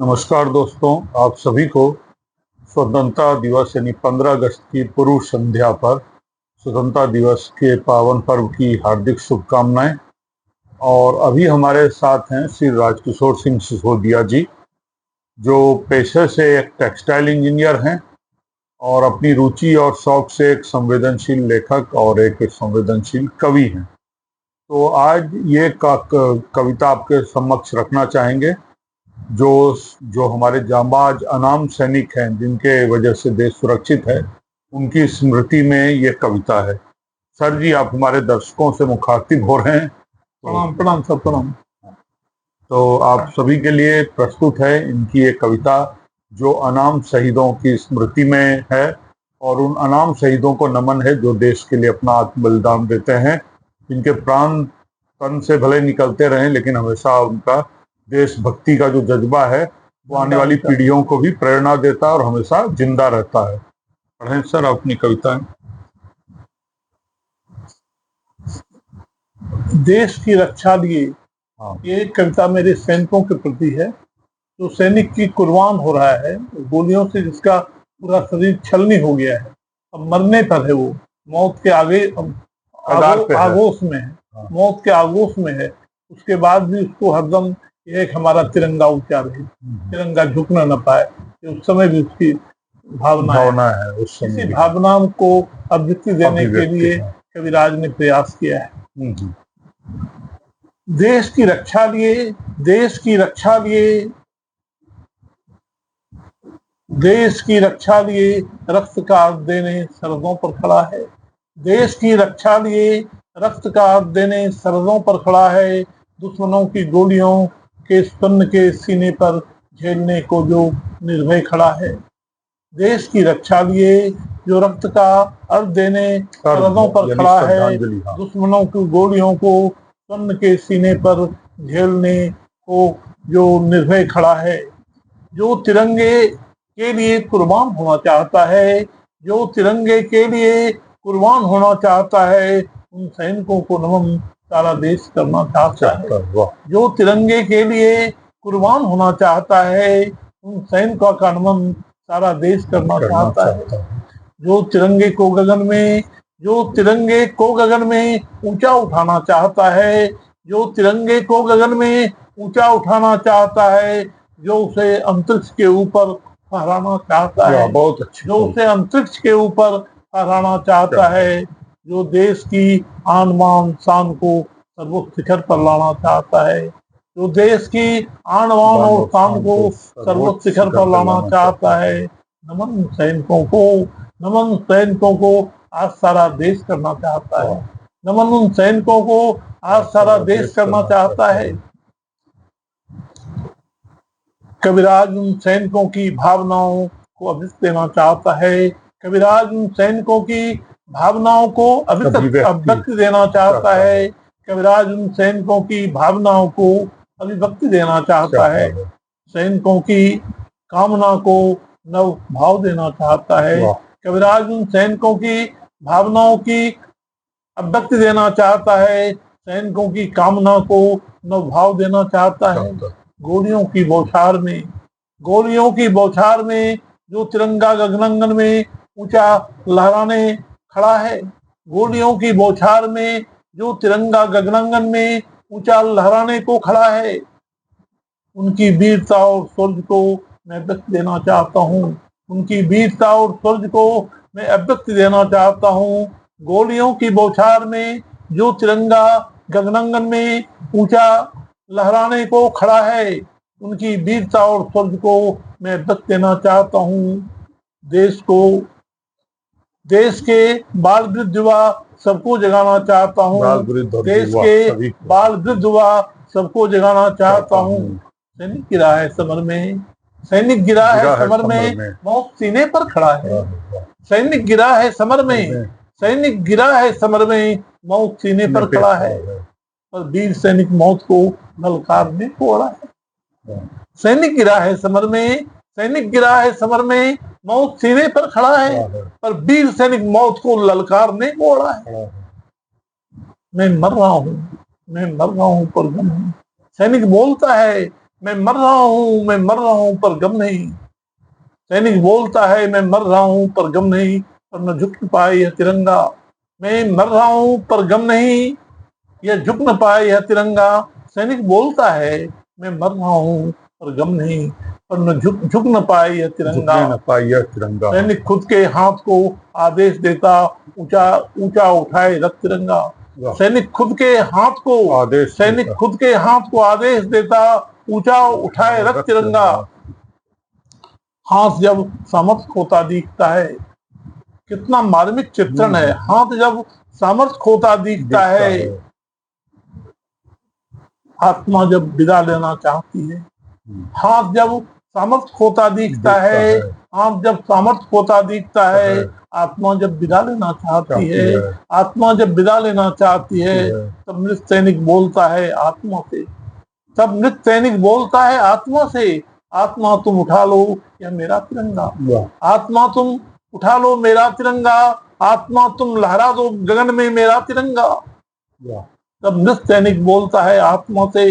नमस्कार दोस्तों, आप सभी को स्वतंत्रता दिवस यानी 15 अगस्त की पूर्व संध्या पर स्वतंत्रता दिवस के पावन पर्व की हार्दिक शुभकामनाएं। और अभी हमारे साथ हैं श्री राजकिशोर सिंह सिसोदिया जी, जो पेशे से एक टेक्सटाइल इंजीनियर हैं और अपनी रुचि और शौक से एक संवेदनशील लेखक और एक संवेदनशील कवि हैं। तो आज ये कविता आपके समक्ष रखना चाहेंगे, जो जो हमारे जांबाज अनाम सैनिक हैं, जिनके वजह से देश सुरक्षित है, उनकी स्मृति में ये कविता है। सर जी, आप हमारे दर्शकों से मुखातिब हो रहे हैं। प्रणाम प्रणाम सर, प्रणाम। तो आप सभी के लिए प्रस्तुत है इनकी एक कविता, जो अनाम शहीदों की स्मृति में है और उन अनाम शहीदों को नमन है जो देश के लिए अपना आत्म बलिदान देते हैं, जिनके प्राण तन से भले निकलते रहें, लेकिन हमेशा उनका देशभक्ति का जो जज्बा है वो आने वाली पीढ़ियों को भी प्रेरणा देता है और हमेशा जिंदा रहता है। पढ़ें सर अपनी कविताएं। देश की रक्षा लिए, ये कविता मेरे सैनिकों के प्रति है। जो सैनिक की कुर्बान हो रहा है, गोलियों से जिसका पूरा शरीर छलनी हो गया है, अब मरने पर है, वो मौत के आगे आगोश में है, मौत के आगोश में है। उसके बाद भी उसको हरदम ये एक हमारा तिरंगा ऊंचा रहे, तिरंगा झुकना न पाए, उस समय भी उसकी भावना है। इसी भावना को अभिव्यक्ति देने के लिए कविराज ने प्रयास किया है। देश की रक्षा लिए, देश की रक्षा लिए, देश की रक्षा लिए रक्त का अर्घ देने सरहदों पर खड़ा है। देश की रक्षा लिए रक्त का अर्घ देने सरहदों पर खड़ा है। दुश्मनों की गोलियों के स्तन के सीने पर झेलने को जो निर्भय खड़ा है। देश की रक्षा लिए जो रक्त का अर्घ देने सरहदों पर खड़ा है। दुश्मनों की गोलियों को स्तन के सीने पर झेलने को जो निर्भय खड़ा है। जो तिरंगे के लिए कुर्बान होना चाहता है, जो तिरंगे के लिए कुर्बान होना चाहता है, उन सैनिकों को नमन सारा देश करना चाहता है। जो तिरंगे के लिए कुर्बान होना चाहता है, उन सैनिकों का नमन सारा देश करना चाहता है। जो तिरंगे को गगन में, जो तिरंगे को गगन में ऊंचा उठाना चाहता है, जो तिरंगे को गगन में ऊंचा उठाना चाहता है, जो उसे अंतरिक्ष के ऊपर फहराना चाहता है, बहुत अच्छा, जो उसे अंतरिक्ष के ऊपर फहराना चाहता है, जो देश की आन बान शान को सर्वोच्च शिखर पर लाना चाहता है, जो देश की आन बान और शान को सर्वोच्च शिखर पर लाना चाहता है। नमन सैनिकों को, नमन सैनिकों को आज सारा देश करना चाहता है। नमन उन सैनिकों को आज सारा देश करना चाहता है। कविराज उन सैनिकों की भावनाओं को अभिव्यक्ति देना चाहता है। कविराज उन सैनिकों की भावनाओं को अभिव्यक्ति देना चाहता है। कविराज उन सैनिकों की भावनाओं को अभिव्यक्ति देना चाहता है। सैनिकों की कामना को नव भाव देना चाहता है। कविराज उन सैनिकों की भावनाओं की अभिव्यक्ति देना चाहता है। सैनिकों की कामना को नव भाव देना चाहता है। गोलियों की बौछार में, गोलियों की बौछार में जो तिरंगा गगनांगन में ऊंचा लहराने खड़ा है। गोलियों की बौछार में जो तिरंगा गगनांगन में ऊंचा लहराने को खड़ा है। उनकी वीरता और शौर्य को मैं अभिव्यक्ति देना चाहता हूँ। उनकी वीरता और शौर्य को मैं अभिव्यक्ति देना चाहता हूँ। गोलियों की बौछार में जो तिरंगा गगनांगन में ऊंचा लहराने को खड़ा है, उनकी वीरता और शौर्य को मैं अभिव्यक्ति देना चाहता हूँ। देश को, देश के बाल वृद्ध युवा सबको जगाना चाहता हूँ। देश के बाल वृद्ध युवा सबको जगाना चाहता हूँ। सैनिक गिरा है समर में, सैनिक गिरा है समर में, मौत सीने पर खड़ा है। सैनिक गिरा है समर में, सैनिक गिरा है समर में, मौत सीने पर खड़ा है। पर वीर सैनिक मौत को ललकारने को अड़ा है। सैनिक गिरा है समर में, सैनिक गिरा है समर में, मौत सीने पर खड़ा है, पर वीर सैनिक मौत को ललकारने को अड़ा है। मैं मर रहा हूँ, मैं मर रहा हूँ पर गम है। सैनिक बोलता है मैं मर रहा हूँ, मैं मर रहा हूँ पर गम नहीं। सैनिक बोलता है मैं मर रहा हूँ पर गम नहीं, पर न झुक न पाए यह तिरंगा। मैं मर रहा हूँ पर गम नहीं, यह झुक न पाए यह तिरंगा। सैनिक बोलता है मैं मर रहा हूँ पर गम नहीं, पर न झुक न पाए यह तिरंगा। झुकने न पाई यह तिरंगा। सैनिक खुद के हाथ को आदेश देता, ऊंचा ऊंचा उठाए रक्त तिरंगा। वाह। सैनिक खुद के हाथ को आदेश सैनिक देता। खुद के हाथ को आदेश देता, ऊंचा उठाए रक्त तिरंगा। हाथ जब सामर्थ्य खोता दिखता है, कितना मार्मिक चित्रण है। हाथ जब सामर्थ्य खोता दिखता है, आत्मा जब विदा लेना चाहती है। हाथ जब सामर्थ्य खोता दिखता है, हाथ जब सामर्थ्य खोता दिखता है, आत्मा जब विदा लेना चाहती है। आत्मा जब विदा लेना चाहती है, तब मृत सैनिक बोलता है आत्मा से। तब मृत सैनिक बोलता है आत्मा से, आत्मा तुम उठा लो यह मेरा तिरंगा। आत्मा तुम उठा लो मेरा तिरंगा, आत्मा तुम लहरा दो गगन में मेरा तिरंगा। तब मृत सैनिक बोलता है आत्मा से,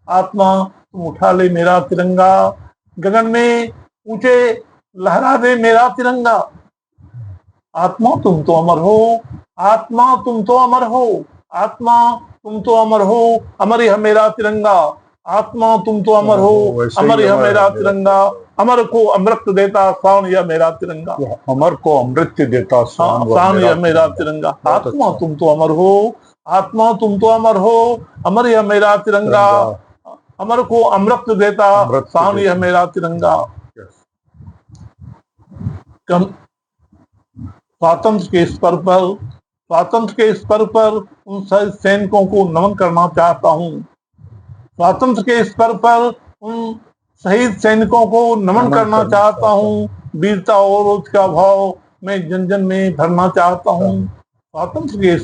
आत्मा तुम उठा ले मेरा तिरंगा, गगन में ऊंचे लहरा दे मेरा तिरंगा। आत्मा तुम तो अमर हो, आत्मा तुम तो अमर हो, आत्मा तुम तो अमर हो, अमर यह मेरा तिरंगा। आत्मा तुम तो अमर हो, अमर यह मेरा तिरंगा। अमर को अमृत देता शान यह मेरा तिरंगा। अमर को अमृत देता शान यह मेरा तिरंगा। आत्मा तुम तो अमर हो, आत्मा तुम तो अमर हो, अमर यह मेरा तिरंगा। अमर को अमृत देता शान यह मेरा तिरंगा। स्वातंत्र के स्तर पर उन सैनिकों को नमन करना चाहता हूँ। स्वातंत्र के स्तर पर उन शहीद सैनिकों को नमन करना चाहता हूँ। वीरता और रोज का भाव मैं जन जन में भरना चाहता हूँ। स्वातंत्र के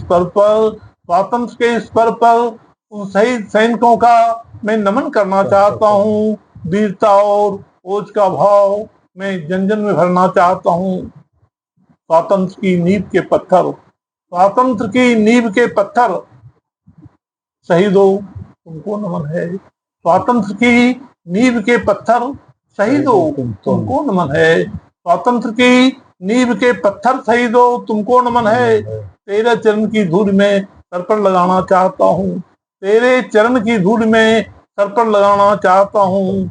स्तर पर उन शहीद सैनिकों का मैं नमन करना चाहता हूँ। वीरता और रोज का भाव मैं जन जन में भरना चाहता हूँ। स्वातंत्र की नींव के पत्थर शहीदों तुमको नमन है। स्वातंत्र की नींव के पत्थर शहीदों तुमको नमन है। स्वातंत्र की नींव के पत्थर शहीदों तुमको नमन है। तेरे चरण की धूल में सर पर लगाना चाहता हूँ। तेरे चरण की धूल में सर पर लगाना चाहता हूँ।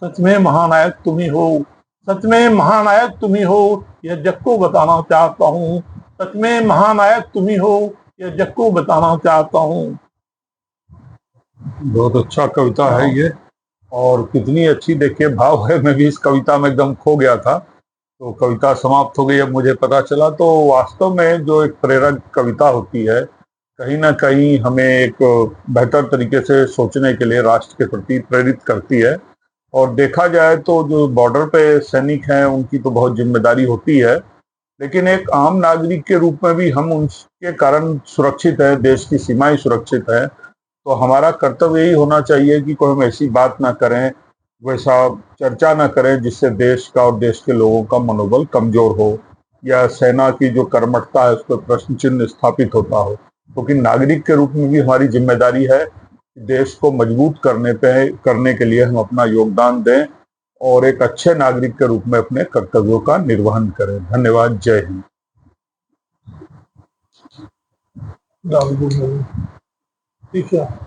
सच में महानायक तुम ही हो, सच में महानायक तुम ही हो, यह जग को बताना चाहता हूँ। सच में महानायक तुम ही हो, यह जग को बताना चाहता हूँ। बहुत अच्छा कविता है ये, और कितनी अच्छी देखिए भाव है। मैं भी इस कविता में एकदम खो गया था। तो कविता समाप्त हो गई अब मुझे पता चला। तो वास्तव में जो एक प्रेरक कविता होती है, कहीं ना कहीं हमें एक बेहतर तरीके से सोचने के लिए राष्ट्र के प्रति प्रेरित करती है। और देखा जाए तो जो बॉर्डर पे सैनिक हैं उनकी तो बहुत जिम्मेदारी होती है, लेकिन एक आम नागरिक के रूप में भी हम उनके कारण सुरक्षित है, देश की सीमाएं सुरक्षित है। तो हमारा कर्तव्य यही होना चाहिए कि कोई हम ऐसी बात ना करें, वैसा चर्चा ना करें जिससे देश का और देश के लोगों का मनोबल कमजोर हो, या सेना की जो कर्मठता है उस पर प्रश्न चिन्ह स्थापित होता हो। क्योंकि नागरिक के रूप में भी हमारी जिम्मेदारी है कि देश को मजबूत करने के लिए हम अपना योगदान दें और एक अच्छे नागरिक के रूप में अपने कर्तव्यों का निर्वहन करें। धन्यवाद। जय हिंद। ठीक है।